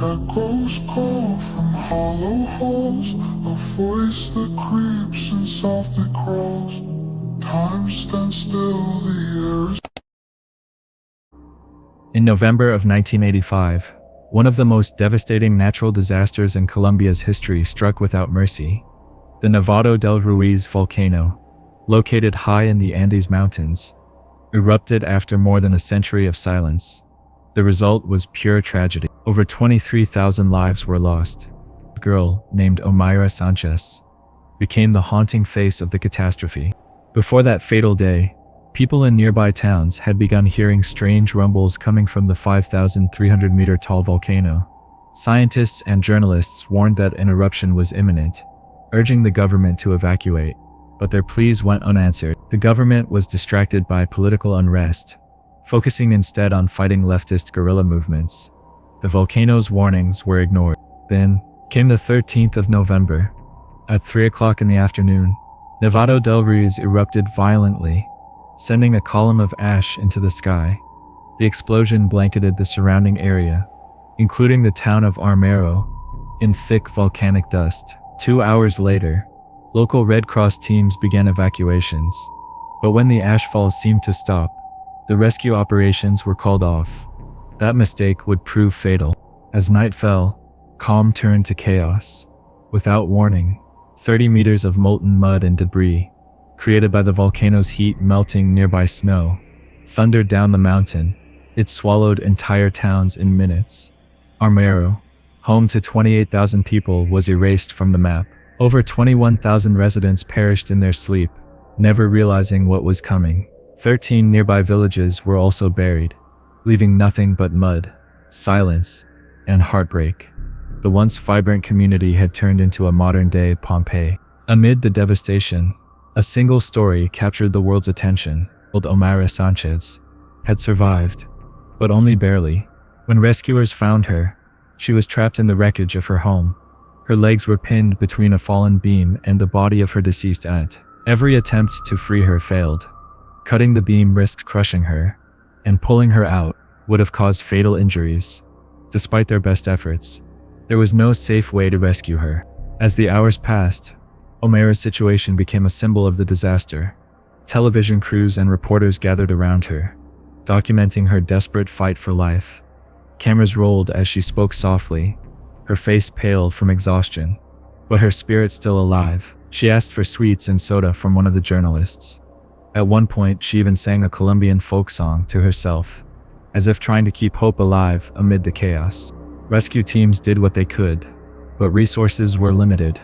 Echoes call from hollow halls, a voice that creeps and softly crawls. Time stands still, the air is... In November of 1985, one of the most devastating natural disasters in Colombia's history struck without mercy. The Nevado del Ruiz volcano, located high in the Andes Mountains, erupted after more than a century of silence. The result was pure tragedy. Over 23,000 lives were lost. A girl named Omayra Sanchez became the haunting face of the catastrophe. Before that fatal day, people in nearby towns had begun hearing strange rumbles coming from the 5,300-meter tall volcano. Scientists and journalists warned that an eruption was imminent, urging the government to evacuate, but their pleas went unanswered. The government was distracted by political unrest, focusing instead on fighting leftist guerrilla movements. The volcano's warnings were ignored. Then came the 13th of November. At 3 o'clock in the afternoon, Nevado del Ruiz erupted violently, sending a column of ash into the sky. The explosion blanketed the surrounding area, including the town of Armero, in thick volcanic dust. 2 hours later, local Red Cross teams began evacuations. But when the ashfall seemed to stop, the rescue operations were called off. That mistake would prove fatal. As night fell, calm turned to chaos. Without warning, 30 meters of molten mud and debris, created by the volcano's heat melting nearby snow, thundered down the mountain. It swallowed entire towns in minutes. Armero, home to 28,000 people, was erased from the map. Over 21,000 residents perished in their sleep, never realizing what was coming. 13 nearby villages were also buried, leaving nothing but mud, silence, and heartbreak. The once vibrant community had turned into a modern-day Pompeii. Amid the devastation, a single story captured the world's attention. Omayra Sanchez had survived, but only barely. When rescuers found her, she was trapped in the wreckage of her home. Her legs were pinned between a fallen beam and the body of her deceased aunt. Every attempt to free her failed. Cutting the beam risked crushing her, and pulling her out would have caused fatal injuries. Despite their best efforts, there was no safe way to rescue her. As the hours passed, Omayra's situation became a symbol of the disaster. Television crews and reporters gathered around her, documenting her desperate fight for life. Cameras rolled as she spoke softly, her face pale from exhaustion, but her spirit still alive. She asked for sweets and soda from one of the journalists. At one point, she even sang a Colombian folk song to herself, as if trying to keep hope alive amid the chaos. Rescue teams did what they could, but resources were limited.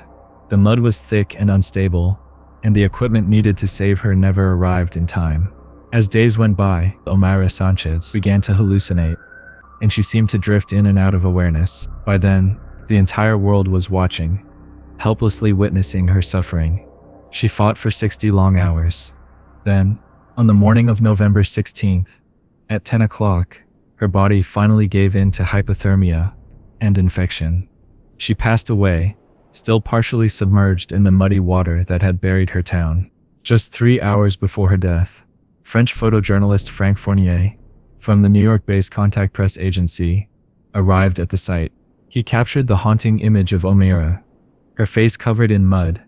The mud was thick and unstable, and the equipment needed to save her never arrived in time. As days went by, Omayra Sanchez began to hallucinate, and she seemed to drift in and out of awareness. By then, the entire world was watching, helplessly witnessing her suffering. She fought for 60 long hours. Then, on the morning of November 16th, at 10 o'clock, her body finally gave in to hypothermia and infection. She passed away, still partially submerged in the muddy water that had buried her town. Just 3 hours before her death, French photojournalist Frank Fournier, from the New York-based Contact Press Agency, arrived at the site. He captured the haunting image of Omayra, her face covered in mud,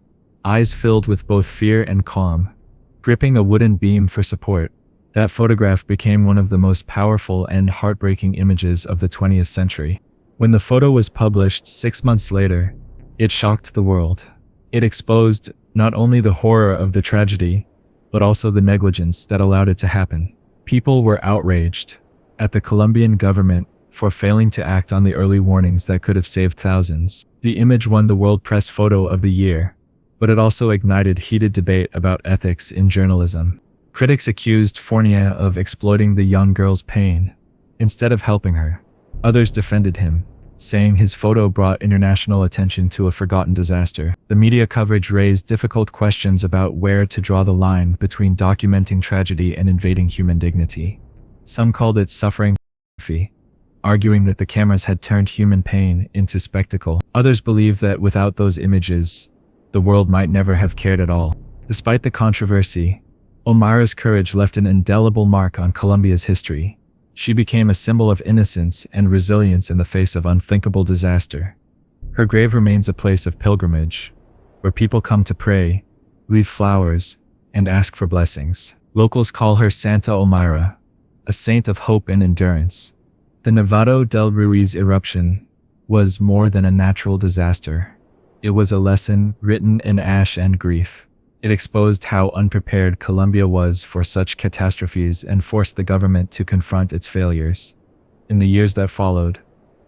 eyes filled with both fear and calm, gripping a wooden beam for support. That photograph became one of the most powerful and heartbreaking images of the 20th century. When the photo was published 6 months later, it shocked the world. It exposed not only the horror of the tragedy, but also the negligence that allowed it to happen. People were outraged at the Colombian government for failing to act on the early warnings that could have saved thousands. The image won the World Press Photo of the Year, but it also ignited heated debate about ethics in journalism. Critics accused Fournier of exploiting the young girl's pain instead of helping her. Others defended him, saying his photo brought international attention to a forgotten disaster. The media coverage raised difficult questions about where to draw the line between documenting tragedy and invading human dignity. Some called it suffering photography, arguing that the cameras had turned human pain into spectacle. Others believed that without those images, the world might never have cared at all. Despite the controversy, Omayra's courage left an indelible mark on Colombia's history. She became a symbol of innocence and resilience in the face of unthinkable disaster. Her grave remains a place of pilgrimage, where people come to pray, leave flowers, and ask for blessings. Locals call her Santa Omayra, a saint of hope and endurance. The Nevado del Ruiz eruption was more than a natural disaster. It was a lesson written in ash and grief. It exposed how unprepared Colombia was for such catastrophes and forced the government to confront its failures. In the years that followed,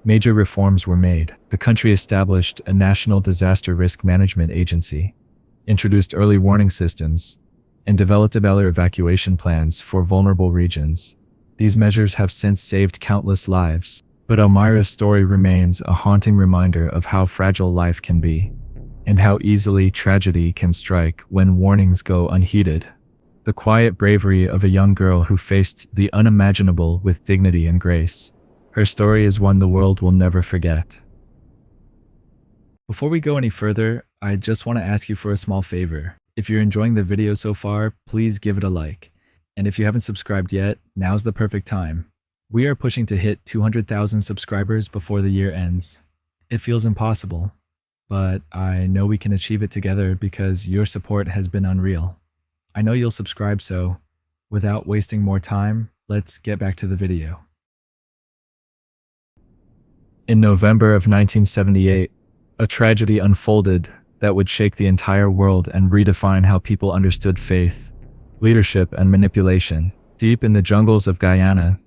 major reforms were made. The country established a national disaster risk management agency, introduced early warning systems, and developed better evacuation plans for vulnerable regions. These measures have since saved countless lives, but Omayra's story remains a haunting reminder of how fragile life can be, and how easily tragedy can strike when warnings go unheeded. The quiet bravery of a young girl who faced the unimaginable with dignity and grace. Her story is one the world will never forget. Before we go any further, I just want to ask you for a small favor. If you're enjoying the video so far, please give it a like. And if you haven't subscribed yet, now's the perfect time. We are pushing to hit 200,000 subscribers before the year ends. It feels impossible, but I know we can achieve it together because your support has been unreal. I know you'll subscribe, so without wasting more time, let's get back to the video. In November of 1978, a tragedy unfolded that would shake the entire world and redefine how people understood faith, leadership, and manipulation. Deep in the jungles of Guyana,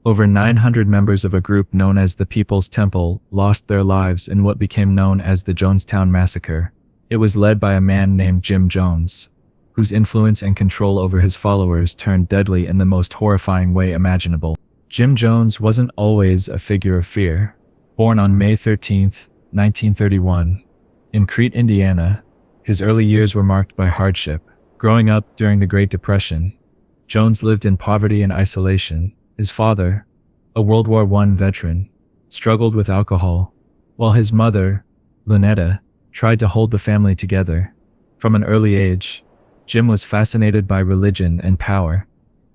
over 900 members of a group known as the People's Temple lost their lives in what became known as the Jonestown massacre. It was led by a man named Jim Jones, whose influence and control over his followers turned deadly in the most horrifying way imaginable. Jim Jones wasn't always a figure of fear. Born on May 13, 1931, in Crete, Indiana, his early years were marked by hardship. Growing up during the Great Depression, Jones lived in poverty and isolation. His father, a World War I veteran, struggled with alcohol, while his mother, Lynetta, tried to hold the family together. From an early age, Jim was fascinated by religion and power.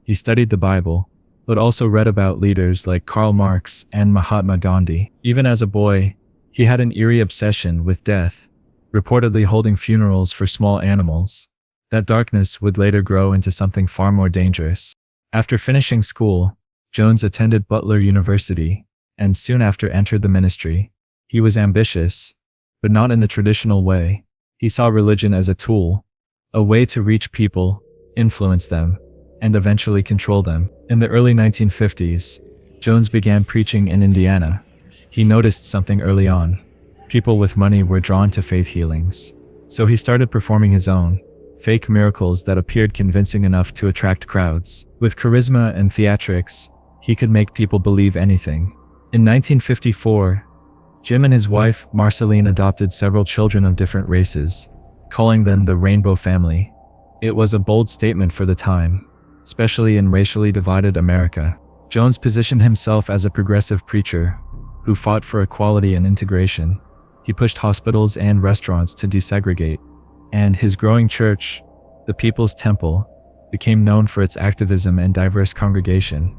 He studied the Bible, but also read about leaders like Karl Marx and Mahatma Gandhi. Even as a boy, he had an eerie obsession with death, reportedly holding funerals for small animals. That darkness would later grow into something far more dangerous. After finishing school, Jones attended Butler University, and soon after entered the ministry. He was ambitious, but not in the traditional way. He saw religion as a tool, a way to reach people, influence them, and eventually control them. In the early 1950s, Jones began preaching in Indiana. He noticed something early on. People with money were drawn to faith healings. So he started performing his own fake miracles that appeared convincing enough to attract crowds. With charisma and theatrics, he could make people believe anything. In 1954, Jim and his wife, Marceline, adopted several children of different races, calling them the Rainbow Family. It was a bold statement for the time, especially in racially divided America. Jones positioned himself as a progressive preacher who fought for equality and integration. He pushed hospitals and restaurants to desegregate, and his growing church, the People's Temple, became known for its activism and diverse congregation.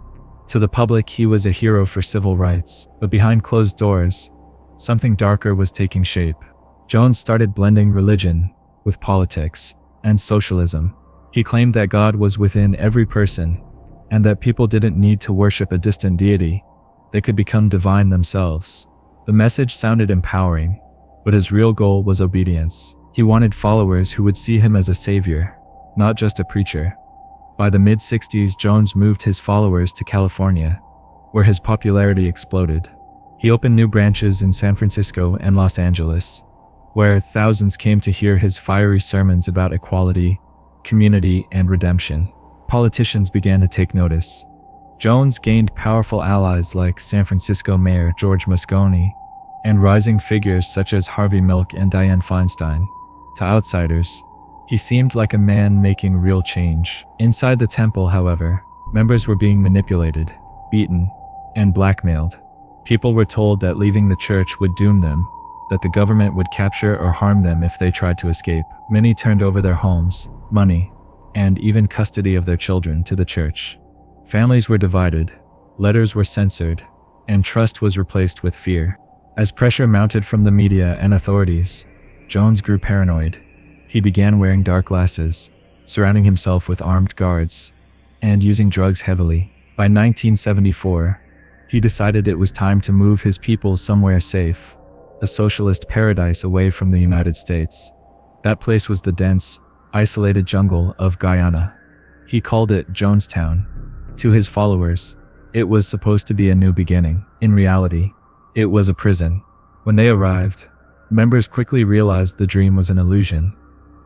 To the public, he was a hero for civil rights, but behind closed doors, something darker was taking shape. Jones started blending religion with politics and socialism. He claimed that God was within every person, and that people didn't need to worship a distant deity. They could become divine themselves. The message sounded empowering, but his real goal was obedience. He wanted followers who would see him as a savior, not just a preacher. By the mid-60s, Jones moved his followers to California, where his popularity exploded. He opened new branches in San Francisco and Los Angeles, where thousands came to hear his fiery sermons about equality, community, and redemption. Politicians began to take notice. Jones gained powerful allies like San Francisco Mayor George Moscone and rising figures such as Harvey Milk and Dianne Feinstein. To outsiders, he seemed like a man making real change. Inside the temple, however, members were being manipulated, beaten, and blackmailed. People were told that leaving the church would doom them, that the government would capture or harm them if they tried to escape. Many turned over their homes, money, and even custody of their children to the church. Families were divided, letters were censored, and trust was replaced with fear. As pressure mounted from the media and authorities, Jones grew paranoid. He began wearing dark glasses, surrounding himself with armed guards, and using drugs heavily. By 1974, he decided it was time to move his people somewhere safe, a socialist paradise away from the United States. That place was the dense, isolated jungle of Guyana. He called it Jonestown. To his followers, it was supposed to be a new beginning. In reality, it was a prison. When they arrived, members quickly realized the dream was an illusion.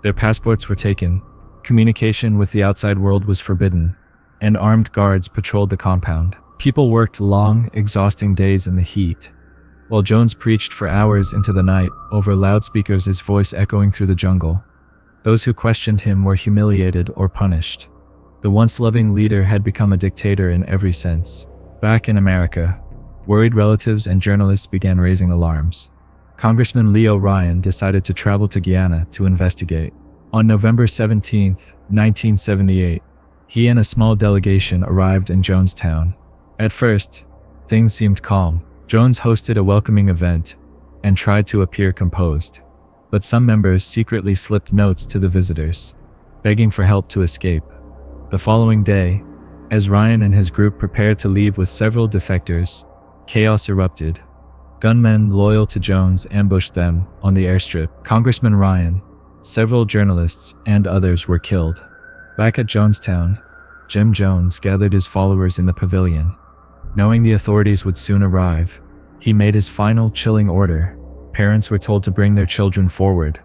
Their passports were taken, communication with the outside world was forbidden, and armed guards patrolled the compound. People worked long, exhausting days in the heat, while Jones preached for hours into the night over loudspeakers, his voice echoing through the jungle. Those who questioned him were humiliated or punished. The once loving leader had become a dictator in every sense. Back in America, worried relatives and journalists began raising alarms. Congressman Leo Ryan decided to travel to Guyana to investigate. On November 17, 1978, he and a small delegation arrived in Jonestown. At first, things seemed calm. Jones hosted a welcoming event and tried to appear composed. But some members secretly slipped notes to the visitors, begging for help to escape. The following day, as Ryan and his group prepared to leave with several defectors, chaos erupted. Gunmen loyal to Jones ambushed them on the airstrip. Congressman Ryan, several journalists, and others were killed. Back at Jonestown, Jim Jones gathered his followers in the pavilion. Knowing the authorities would soon arrive, he made his final chilling order. Parents were told to bring their children forward.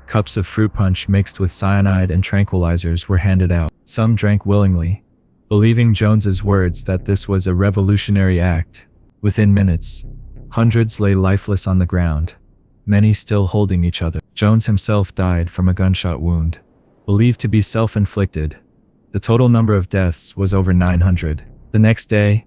Cups of fruit punch mixed with cyanide and tranquilizers were handed out. Some drank willingly, believing Jones's words that this was a revolutionary act. Within minutes, hundreds lay lifeless on the ground, many still holding each other. Jones himself died from a gunshot wound, believed to be self-inflicted. The total number of deaths was over 900. The next day,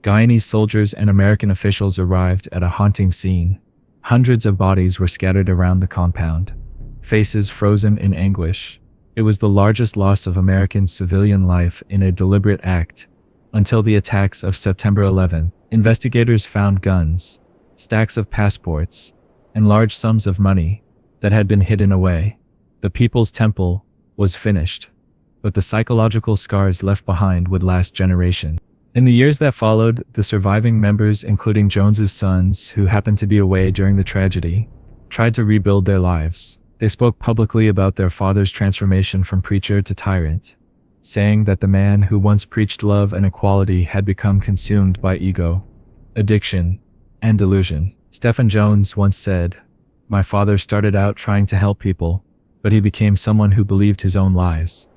Guyanese soldiers and American officials arrived at a haunting scene. Hundreds of bodies were scattered around the compound, faces frozen in anguish. It was the largest loss of American civilian life in a deliberate act. Until the attacks of September 11, investigators found guns, stacks of passports, and large sums of money that had been hidden away. The People's Temple was finished, but the psychological scars left behind would last generations. In the years that followed, the surviving members, including Jones's sons, who happened to be away during the tragedy, tried to rebuild their lives. They spoke publicly about their father's transformation from preacher to tyrant, saying that the man who once preached love and equality had become consumed by ego, addiction, and delusion. Stephen Jones once said, "My father started out trying to help people, but he became someone who believed his own lies.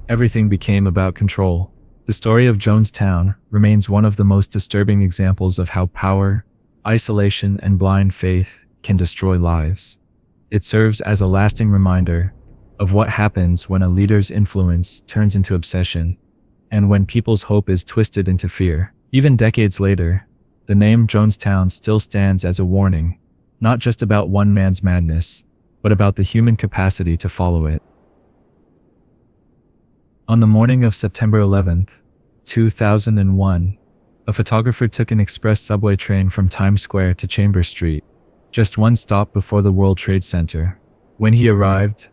Everything became about control." The story of Jonestown remains one of the most disturbing examples of how power, isolation, and blind faith can destroy lives. It serves as a lasting reminder of what happens when a leader's influence turns into obsession, and when people's hope is twisted into fear. Even decades later, the name Jonestown still stands as a warning, not just about one man's madness, but about the human capacity to follow it. On the morning of September 11th, 2001, a photographer took an express subway train from Times Square to Chambers Street, just one stop before the World Trade Center. When he arrived,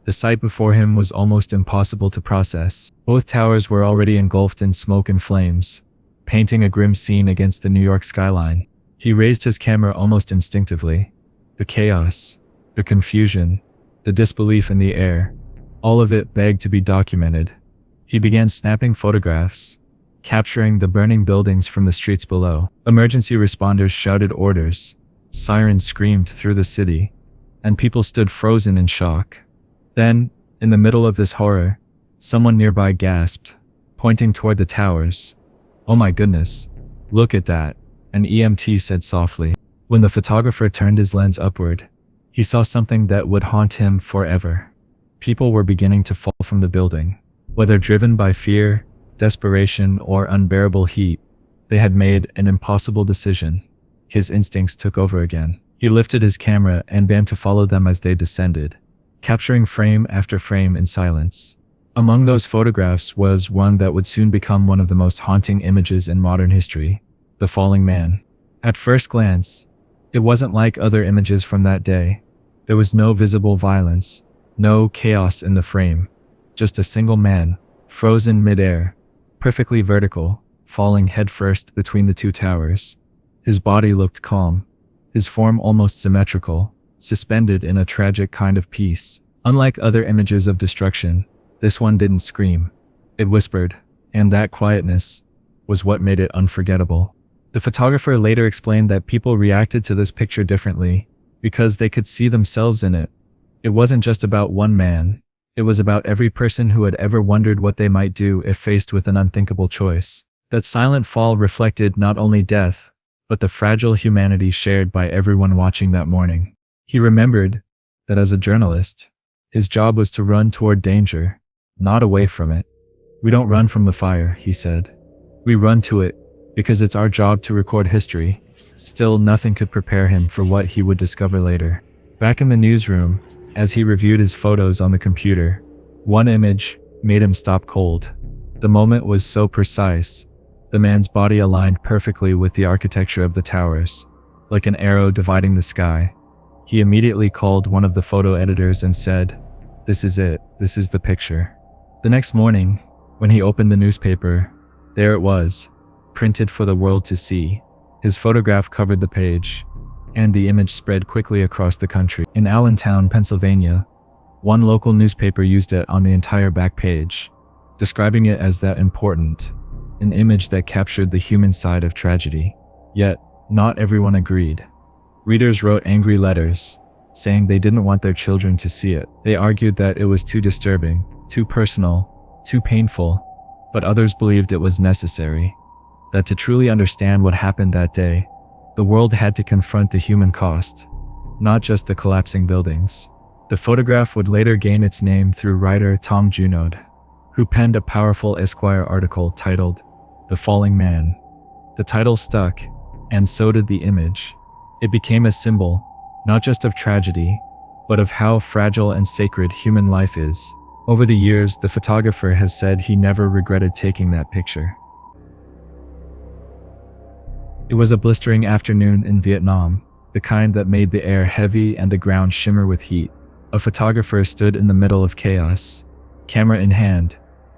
the sight before him was almost impossible to process. Both towers were already engulfed in smoke and flames, painting a grim scene against the New York skyline. He raised his camera almost instinctively. The chaos, the confusion, the disbelief in the air, all of it begged to be documented. He began snapping photographs, capturing the burning buildings from the streets below. Emergency responders shouted orders, sirens screamed through the city, and people stood frozen in shock. Then, in the middle of this horror, someone nearby gasped, pointing toward the towers. "Oh my goodness, look at that," an EMT said softly. When the photographer turned his lens upward, he saw something that would haunt him forever. People were beginning to fall from the building. Whether driven by fear, desperation, or unbearable heat, they had made an impossible decision. His instincts took over again. He lifted his camera and began to follow them as they descended, capturing frame after frame in silence. Among those photographs was one that would soon become one of the most haunting images in modern history, the falling man. At first glance, it wasn't like other images from that day. There was no visible violence, no chaos in the frame, just a single man, frozen midair, perfectly vertical, falling headfirst between the two towers. His body looked calm, his form almost symmetrical, suspended in a tragic kind of peace. Unlike other images of destruction, this one didn't scream. It whispered, and that quietness was what made it unforgettable. The photographer later explained that people reacted to this picture differently because they could see themselves in it. It wasn't just about one man, it was about every person who had ever wondered what they might do if faced with an unthinkable choice. That silent fall reflected not only death, but the fragile humanity shared by everyone watching that morning. He remembered that as a journalist, his job was to run toward danger, not away from it. "We don't run from the fire," he said. "We run to it because it's our job to record history." Still, nothing could prepare him for what he would discover later. Back in the newsroom, as he reviewed his photos on the computer, one image made him stop cold. The moment was so precise. The man's body aligned perfectly with the architecture of the towers, like an arrow dividing the sky. He immediately called one of the photo editors and said, "This is it. This is the picture." The next morning, when he opened the newspaper, there it was, printed for the world to see. His photograph covered the page, and the image spread quickly across the country. In Allentown, Pennsylvania, one local newspaper used it on the entire back page, describing it as that important, an image that captured the human side of tragedy. Yet, not everyone agreed. Readers wrote angry letters, saying they didn't want their children to see it. They argued that it was too disturbing, too personal, too painful, but others believed it was necessary, that to truly understand what happened that day, the world had to confront the human cost, not just the collapsing buildings. The photograph would later gain its name through writer Tom Junod, who penned a powerful Esquire article titled "The Falling Man." The title stuck, and so did the image. It became a symbol, not just of tragedy, but of how fragile and sacred human life is. Over the years, the photographer has said he never regretted taking that picture. It was a blistering afternoon in Vietnam, the kind that made the air heavy and the ground shimmer with heat. A photographer stood in the middle of chaos, camera in hand,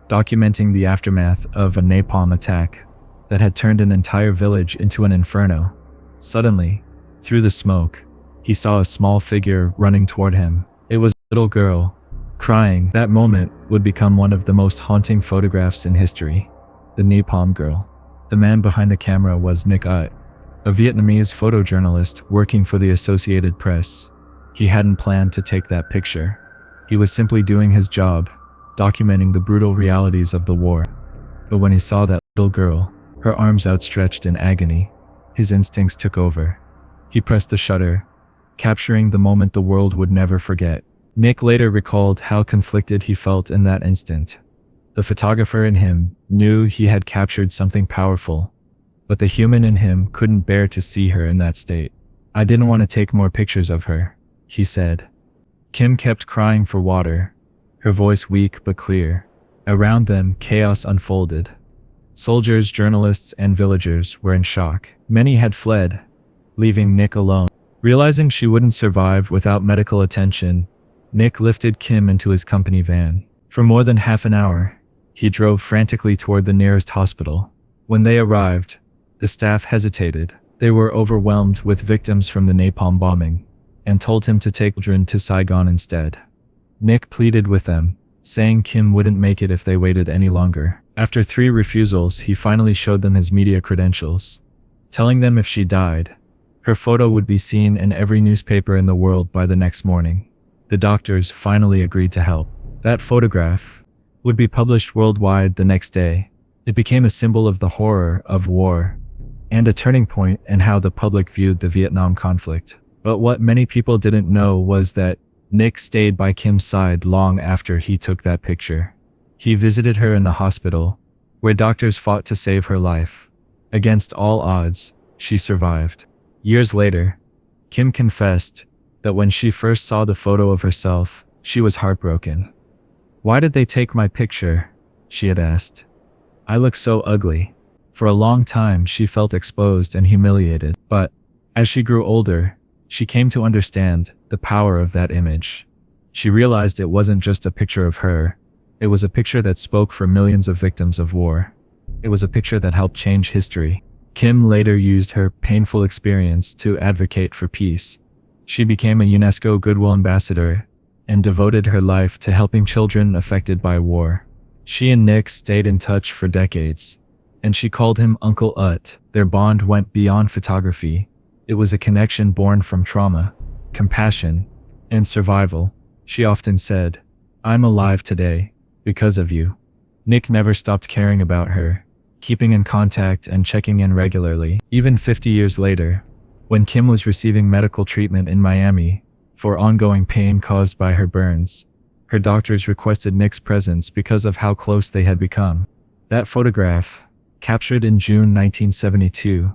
documenting the aftermath of a napalm attack that had turned an entire village into an inferno. Suddenly, through the smoke, he saw a small figure running toward him. It was a little girl, crying. That moment would become one of the most haunting photographs in history. The Napalm Girl. The man behind the camera was Nick Ut, a Vietnamese photojournalist working for the Associated Press. He hadn't planned to take that picture. He was simply doing his job, documenting the brutal realities of the war. But when he saw that little girl, her arms outstretched in agony, his instincts took over. He pressed the shutter, capturing the moment the world would never forget. Nick later recalled how conflicted he felt in that instant. The photographer in him knew he had captured something powerful, but the human in him couldn't bear to see her in that state. "I didn't want to take more pictures of her," he said. Kim kept crying for water, her voice weak but clear. Around them, chaos unfolded. Soldiers, journalists, and villagers were in shock. Many had fled, leaving Nick alone. Realizing she wouldn't survive without medical attention, Nick lifted Kim into his company van. For more than half an hour, he drove frantically toward the nearest hospital. When they arrived, the staff hesitated. They were overwhelmed with victims from the napalm bombing, and told him to take children to Saigon instead. Nick pleaded with them, saying Kim wouldn't make it if they waited any longer. After 3 refusals, he finally showed them his media credentials, telling them if she died, her photo would be seen in every newspaper in the world by the next morning. The doctors finally agreed to help. That photograph would be published worldwide the next day. It became a symbol of the horror of war, and a turning point in how the public viewed the Vietnam conflict. But what many people didn't know was that Nick stayed by Kim's side long after he took that picture. He visited her in the hospital, where doctors fought to save her life. Against all odds, she survived. Years later, Kim confessed that when she first saw the photo of herself, she was heartbroken. Why did they take my picture? She had asked. I look so ugly. For a long time, she felt exposed and humiliated, but as she grew older, she came to understand the power of that image. She realized it wasn't just a picture of her. It was a picture that spoke for millions of victims of war. It was a picture that helped change history. Kim later used her painful experience to advocate for peace. She became a UNESCO Goodwill Ambassador and devoted her life to helping children affected by war. She and Nick stayed in touch for decades, and she called him Uncle Ut. Their bond went beyond photography. It was a connection born from trauma, compassion, and survival. She often said, "I'm alive today because of you." Nick never stopped caring about her, keeping in contact and checking in regularly. Even 50 years later, when Kim was receiving medical treatment in Miami for ongoing pain caused by her burns, her doctors requested Nick's presence because of how close they had become. That photograph, captured in June 1972,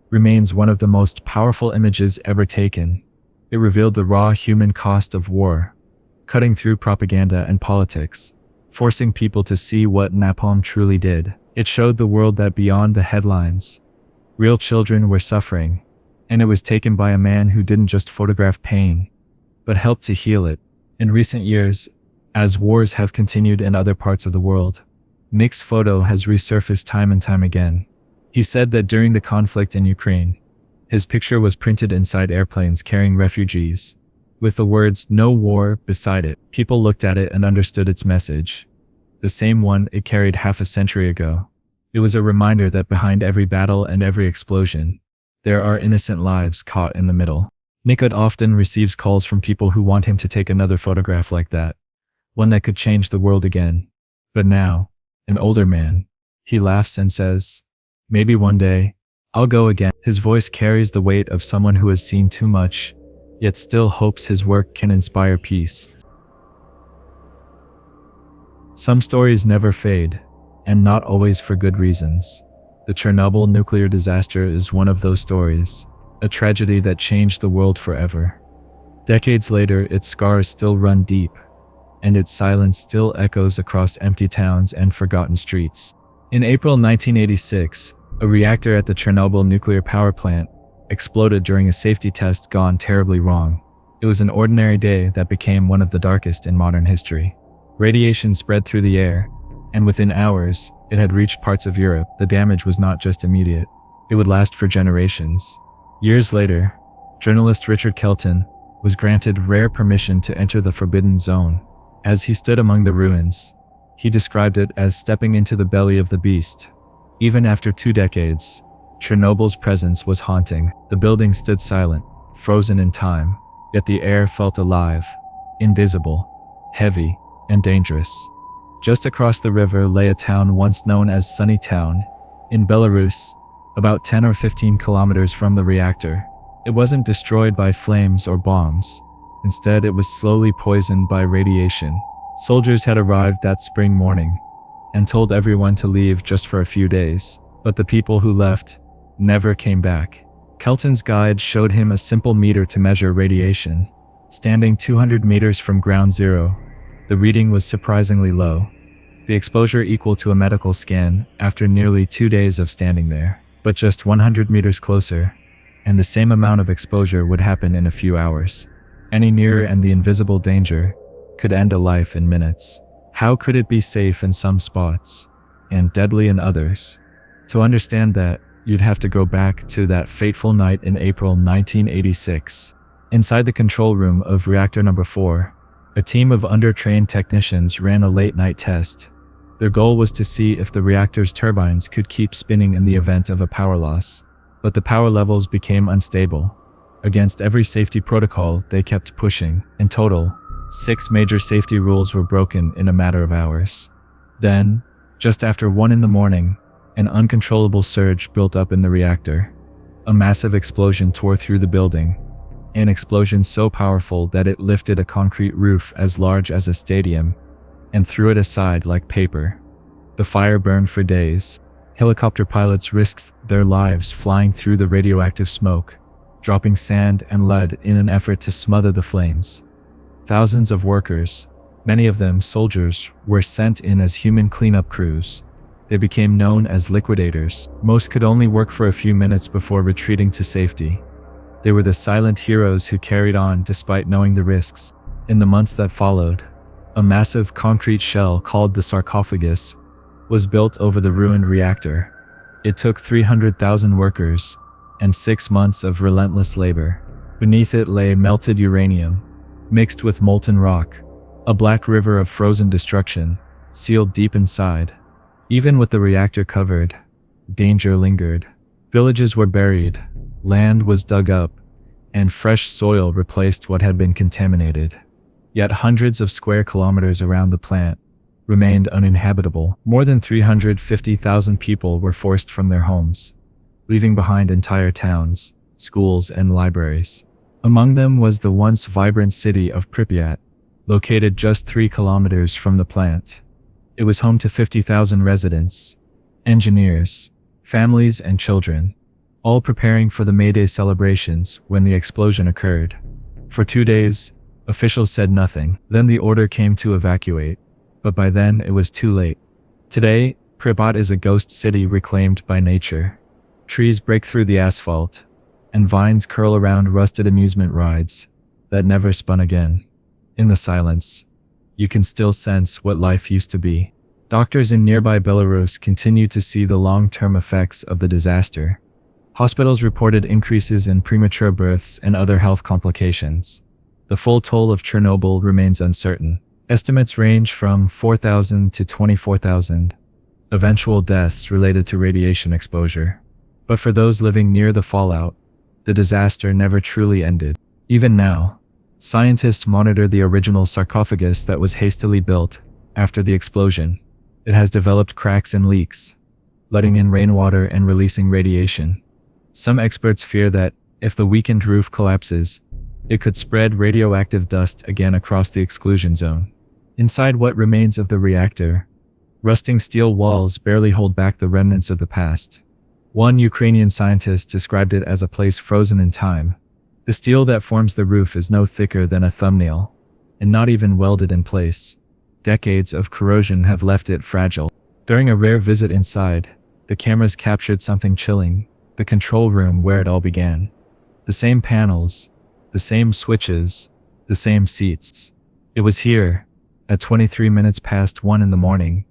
remains one of the most powerful images ever taken. It revealed the raw human cost of war, cutting through propaganda and politics, forcing people to see what napalm truly did. It showed the world that beyond the headlines, real children were suffering, and it was taken by a man who didn't just photograph pain, but helped to heal it. In recent years, as wars have continued in other parts of the world, Nick's photo has resurfaced time and time again. He said that during the conflict in Ukraine, his picture was printed inside airplanes carrying refugees, with the words "No war" beside it. People looked at it and understood its message, the same one it carried half a century ago. It was a reminder that behind every battle and every explosion, there are innocent lives caught in the middle. Nick often receives calls from people who want him to take another photograph like that, one that could change the world again. But now, an older man, he laughs and says, "Maybe one day, I'll go again." His voice carries the weight of someone who has seen too much, yet still hopes his work can inspire peace. Some stories never fade, and not always for good reasons. The Chernobyl nuclear disaster is one of those stories, a tragedy that changed the world forever. Decades later, its scars still run deep, and its silence still echoes across empty towns and forgotten streets. In April 1986, a reactor at the Chernobyl nuclear power plant exploded during a safety test gone terribly wrong. It was an ordinary day that became one of the darkest in modern history. Radiation spread through the air, and within hours, it had reached parts of Europe. The damage was not just immediate, it would last for generations. Years later, journalist Richard Kelton was granted rare permission to enter the forbidden zone. As he stood among the ruins, he described it as stepping into the belly of the beast. Even after 2 decades, Chernobyl's presence was haunting. The building stood silent, frozen in time, yet the air felt alive, invisible, heavy, and dangerous. Just across the river lay a town once known as Sunny Town, in Belarus, about 10 or 15 kilometers from the reactor. It wasn't destroyed by flames or bombs. Instead, it was slowly poisoned by radiation. Soldiers had arrived that spring morning and told everyone to leave just for a few days, but the people who left never came back. Kelton's guide showed him a simple meter to measure radiation. Standing 200 meters from ground zero, the reading was surprisingly low, the exposure equal to a medical scan after nearly 2 days of standing there. But just 100 meters closer, and the same amount of exposure would happen in a few hours. Any nearer and the invisible danger could end a life in minutes. How could it be safe in some spots and deadly in others? To understand that, you'd have to go back to that fateful night in April 1986. Inside the control room of reactor number 4, a team of under-trained technicians ran a late-night test. Their goal was to see if the reactor's turbines could keep spinning in the event of a power loss. But the power levels became unstable. Against every safety protocol, they kept pushing. In total, 6 major safety rules were broken in a matter of hours. Then, just after 1 in the morning, an uncontrollable surge built up in the reactor. A massive explosion tore through the building. An explosion so powerful that it lifted a concrete roof as large as a stadium and threw it aside like paper. The fire burned for days. Helicopter pilots risked their lives flying through the radioactive smoke, dropping sand and lead in an effort to smother the flames. Thousands of workers, Many of them, soldiers, were sent in as human cleanup crews. They became known as liquidators. Most could only work for a few minutes before retreating to safety. They were the silent heroes who carried on despite knowing the risks. In the months that followed, a massive concrete shell called the sarcophagus was built over the ruined reactor. It took 300,000 workers and 6 months of relentless labor. Beneath it lay melted uranium, mixed with molten rock, a black river of frozen destruction, sealed deep inside. Even with the reactor covered, danger lingered. Villages were buried, land was dug up, and fresh soil replaced what had been contaminated. Yet hundreds of square kilometers around the plant remained uninhabitable. More than 350,000 people were forced from their homes, leaving behind entire towns, schools, and libraries. Among them was the once vibrant city of Pripyat, located just 3 kilometers from the plant. It was home to 50,000 residents, engineers, families, and children, all preparing for the May Day celebrations when the explosion occurred. For 2 days, officials said nothing. Then the order came to evacuate, but by then it was too late. Today, Pripyat is a ghost city reclaimed by nature. Trees break through the asphalt, and vines curl around rusted amusement rides that never spun again. In the silence, you can still sense what life used to be. Doctors in nearby Belarus continue to see the long-term effects of the disaster. Hospitals reported increases in premature births and other health complications. The full toll of Chernobyl remains uncertain. Estimates range from 4,000 to 24,000 eventual deaths related to radiation exposure. But for those living near the fallout, the disaster never truly ended. Even now, scientists monitor the original sarcophagus that was hastily built after the explosion. It has developed cracks and leaks, letting in rainwater and releasing radiation. Some experts fear that, if the weakened roof collapses, it could spread radioactive dust again across the exclusion zone. Inside what remains of the reactor, rusting steel walls barely hold back the remnants of the past. One Ukrainian scientist described it as a place frozen in time. The steel that forms the roof is no thicker than a thumbnail, and not even welded in place. Decades of corrosion have left it fragile. During a rare visit inside, the cameras captured something chilling: the control room where it all began. The same panels, the same switches, the same seats. It was here, at 23 minutes past 1 in the morning,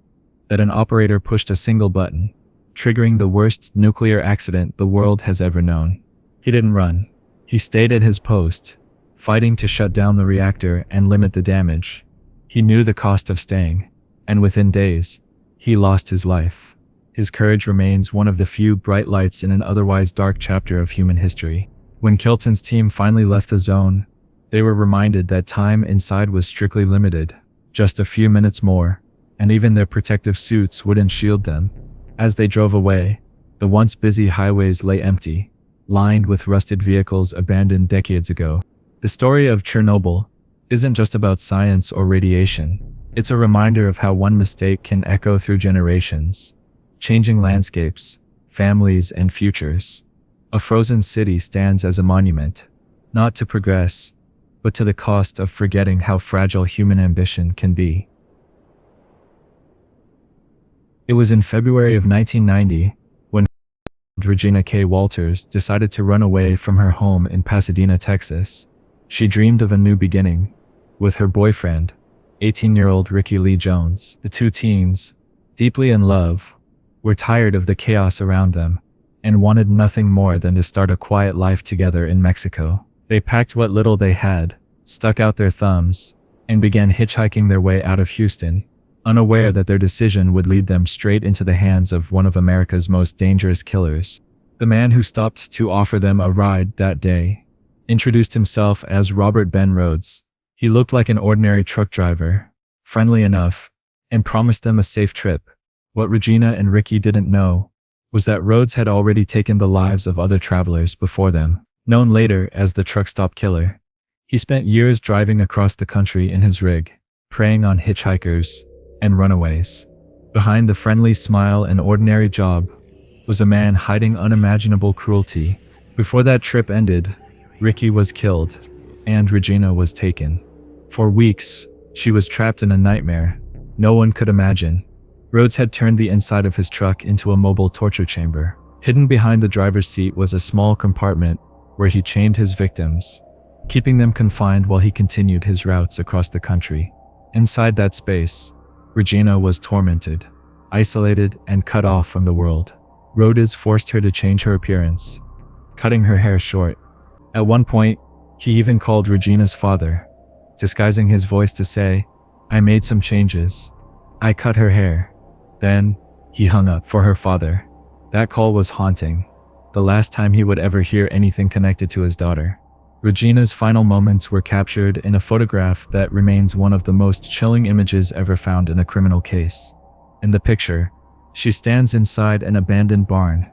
that an operator pushed a single button, triggering the worst nuclear accident the world has ever known. He didn't run. He stayed at his post, fighting to shut down the reactor and limit the damage. He knew the cost of staying, and within days, he lost his life. His courage remains one of the few bright lights in an otherwise dark chapter of human history. When Kilton's team finally left the zone, they were reminded that time inside was strictly limited. Just a few minutes more, and even their protective suits wouldn't shield them. As they drove away, the once busy highways lay empty, lined with rusted vehicles abandoned decades ago. The story of Chernobyl isn't just about science or radiation. It's a reminder of how one mistake can echo through generations, changing landscapes, families, and futures. A frozen city stands as a monument, not to progress, but to the cost of forgetting how fragile human ambition can be. It was in February of 1990 when Regina K. Walters decided to run away from her home in Pasadena, Texas. She dreamed of a new beginning with her boyfriend, 18-year-old Ricky Lee Jones. The two teens, deeply in love, were tired of the chaos around them and wanted nothing more than to start a quiet life together in Mexico. They packed what little they had, stuck out their thumbs, and began hitchhiking their way out of Houston, unaware that their decision would lead them straight into the hands of one of America's most dangerous killers. The man who stopped to offer them a ride that day introduced himself as Robert Ben Rhodes. He looked like an ordinary truck driver, friendly enough, and promised them a safe trip. What Regina and Ricky didn't know was that Rhodes had already taken the lives of other travelers before them. Known later as the truck stop killer, he spent years driving across the country in his rig, preying on hitchhikers and runaways. Behind the friendly smile and ordinary job was a man hiding unimaginable cruelty. Before that trip ended, Ricky was killed, and Regina was taken. For weeks, She was trapped in a nightmare no one could imagine. Rhodes had turned the inside of his truck into a mobile torture chamber. Hidden behind the driver's seat was a small compartment where he chained his victims, keeping them confined while he continued his routes across the country. Inside that space, Regina was tormented, isolated, and cut off from the world. Rhodes forced her to change her appearance, cutting her hair short. At one point, he even called Regina's father, disguising his voice to say, "I made some changes. I cut her hair." Then, he hung up for her father. That call was haunting, the last time he would ever hear anything connected to his daughter. Regina's final moments were captured in a photograph that remains one of the most chilling images ever found in a criminal case. In the picture, she stands inside an abandoned barn,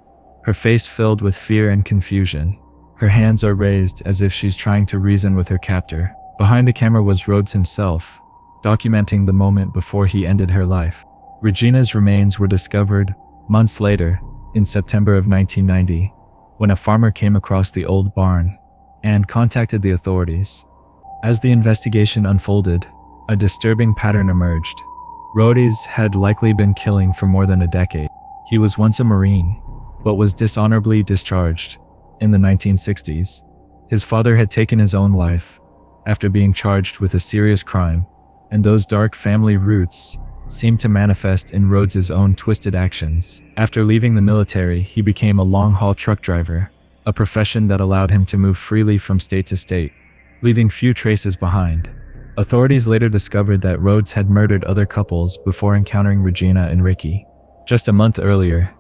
her face filled with fear and confusion. Her hands are raised as if she's trying to reason with her captor. Behind the camera was Rhodes himself, documenting the moment before he ended her life. Regina's remains were discovered months later, in September of 1990, when a farmer came across the old barn and contacted the authorities. As the investigation unfolded, a disturbing pattern emerged. Rhodes had likely been killing for more than a decade. He was once a Marine, but was dishonorably discharged in the 1960s. His father had taken his own life after being charged with a serious crime, and those dark family roots seemed to manifest in Rhodes' own twisted actions. After leaving the military, he became a long-haul truck driver, a profession that allowed him to move freely from state to state, leaving few traces behind. Authorities later discovered that Rhodes had murdered other couples before encountering Regina and Ricky. Just a month earlier,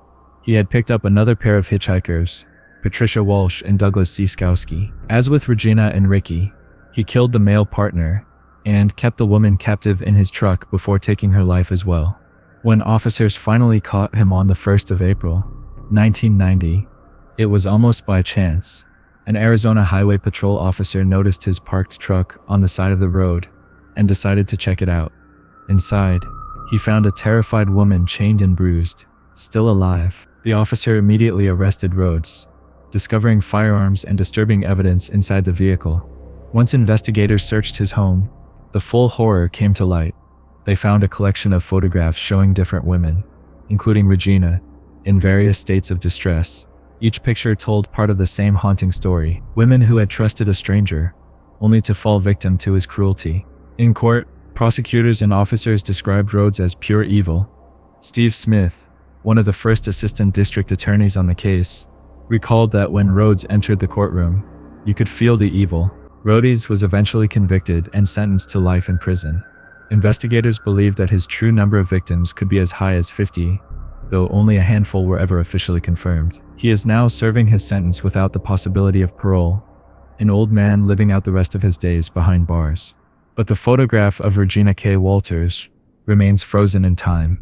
he had picked up another pair of hitchhikers, Patricia Walsh and Douglas Siskowski. As with Regina and Ricky, he killed the male partner and kept the woman captive in his truck before taking her life as well. When officers finally caught him on the 1st of April, 1990, it was almost by chance. An Arizona Highway Patrol officer noticed his parked truck on the side of the road and decided to check it out. Inside, he found a terrified woman chained and bruised, still alive. The officer immediately arrested Rhodes, discovering firearms and disturbing evidence inside the vehicle. Once investigators searched his home, the full horror came to light. They found a collection of photographs showing different women, including Regina, in various states of distress. Each picture told part of the same haunting story: women who had trusted a stranger, only to fall victim to his cruelty. In court, prosecutors and officers described Rhodes as pure evil. Steve Smith, one of the first assistant district attorneys on the case, recalled that when Rhodes entered the courtroom, you could feel the evil. Rhodes was eventually convicted and sentenced to life in prison. Investigators believed that his true number of victims could be as high as 50, though only a handful were ever officially confirmed. He is now serving his sentence without the possibility of parole, an old man living out the rest of his days behind bars. But the photograph of Regina K. Walters remains frozen in time.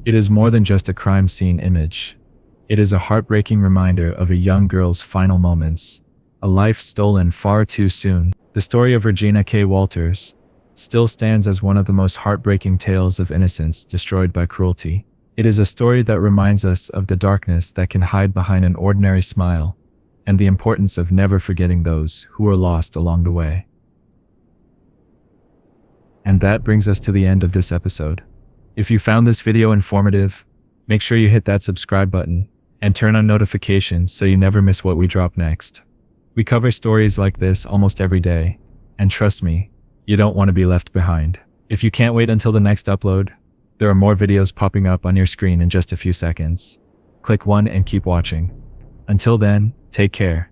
It is more than just a crime scene image. It is a heartbreaking reminder of a young girl's final moments, a life stolen far too soon. The story of Regina K. Walters still stands as one of the most heartbreaking tales of innocence destroyed by cruelty. It is a story that reminds us of the darkness that can hide behind an ordinary smile, and the importance of never forgetting those who were lost along the way. And that brings us to the end of this episode. If you found this video informative, make sure you hit that subscribe button and turn on notifications so you never miss what we drop next. We cover stories like this almost every day, and trust me, you don't want to be left behind. If you can't wait until the next upload, there are more videos popping up on your screen in just a few seconds. Click one and keep watching. Until then, take care.